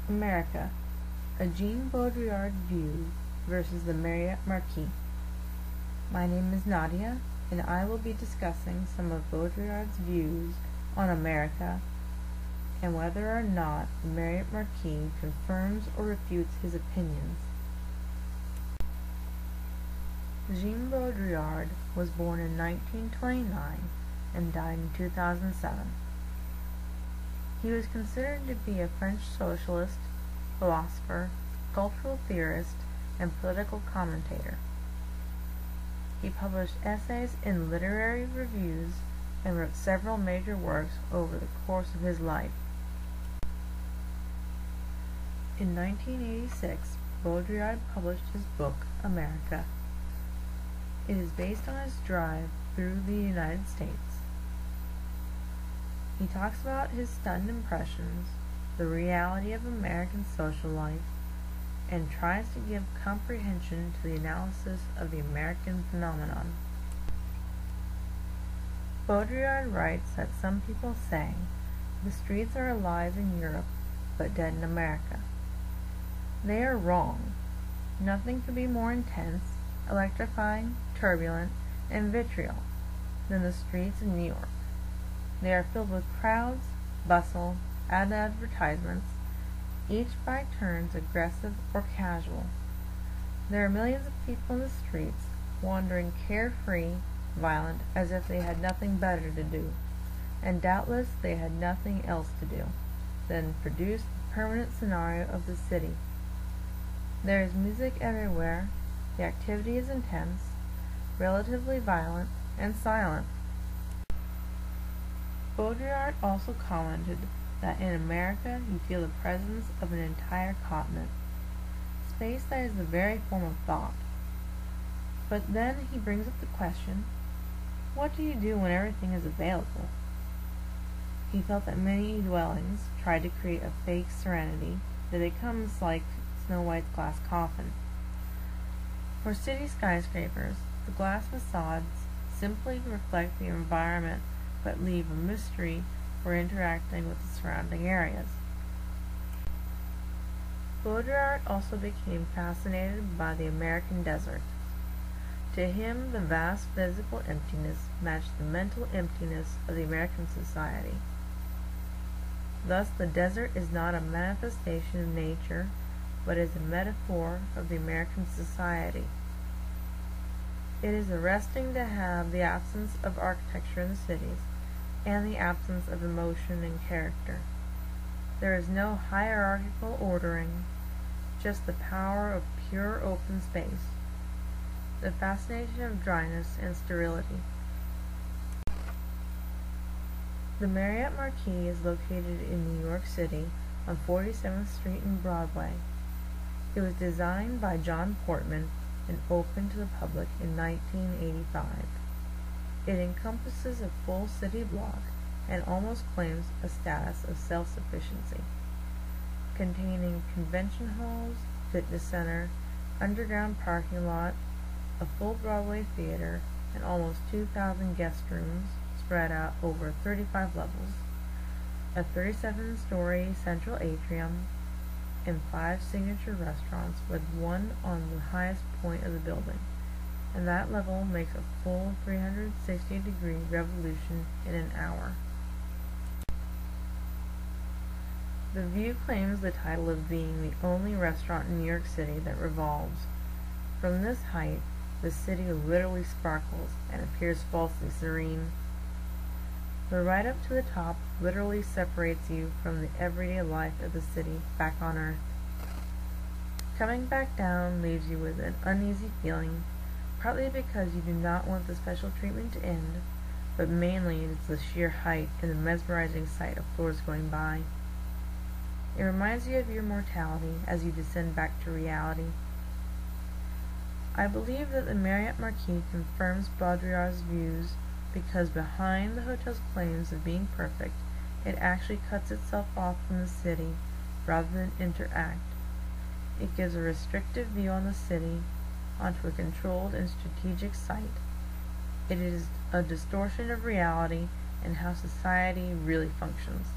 America, a Jean Baudrillard view versus the Marriott Marquis. My name is Nadia, and I will be discussing some of Baudrillard's views on America and whether or not the Marriott Marquis confirms or refutes his opinions. Jean Baudrillard was born in 1929 and died in 2007. He was considered to be a French socialist, philosopher, cultural theorist, and political commentator. He published essays in literary reviews and wrote several major works over the course of his life. In 1986, Baudrillard published his book, America. It is based on his drive through the United States. He talks about his stunned impressions, the reality of American social life, and tries to give comprehension to the analysis of the American phenomenon. Baudrillard writes that some people say the streets are alive in Europe but dead in America. They are wrong. Nothing could be more intense, electrifying, turbulent, and vitriol than the streets in New York. They are filled with crowds, bustle, and advertisements, each by turns aggressive or casual. There are millions of people in the streets, wandering carefree, violent, as if they had nothing better to do, and doubtless they had nothing else to do than produce the permanent scenario of the city. There is music everywhere, the activity is intense, relatively violent, and silent. Baudrillard also commented that in America you feel the presence of an entire continent, space that is the very form of thought. But then he brings up the question, what do you do when everything is available? He felt that many dwellings tried to create a fake serenity that becomes like Snow White's glass coffin. For city skyscrapers, the glass facades simply reflect the environment but leave a mystery for interacting with the surrounding areas. Baudrillard also became fascinated by the American desert. To him, the vast physical emptiness matched the mental emptiness of the American society. Thus, the desert is not a manifestation of nature, but is a metaphor of the American society. It is arresting to have the absence of architecture in the cities, and the absence of emotion and character. There is no hierarchical ordering, just the power of pure open space, the fascination of dryness and sterility. The Marriott Marquis is located in New York City on 47th Street and Broadway. It was designed by John Portman and opened to the public in 1985. It encompasses a full city block and almost claims a status of self-sufficiency, containing convention halls, fitness center, underground parking lot, a full Broadway theater, and almost 2,000 guest rooms spread out over 35 levels, a 37-story central atrium, and 5 signature restaurants with one on the highest point of the building, and that level makes a full 360-degree revolution in an hour. The View claims the title of being the only restaurant in New York City that revolves. From this height, the city literally sparkles and appears falsely serene. The ride up to the top literally separates you from the everyday life of the city back on Earth. Coming back down leaves you with an uneasy feeling, partly because you do not want the special treatment to end, but mainly it's the sheer height and the mesmerizing sight of floors going by. It reminds you of your mortality as you descend back to reality. I believe that the Marriott Marquis confirms Baudrillard's views because behind the hotel's claims of being perfect, it actually cuts itself off from the city rather than interact. It gives a restrictive view on the city onto a controlled and strategic site. It is a distortion of reality and how society really functions.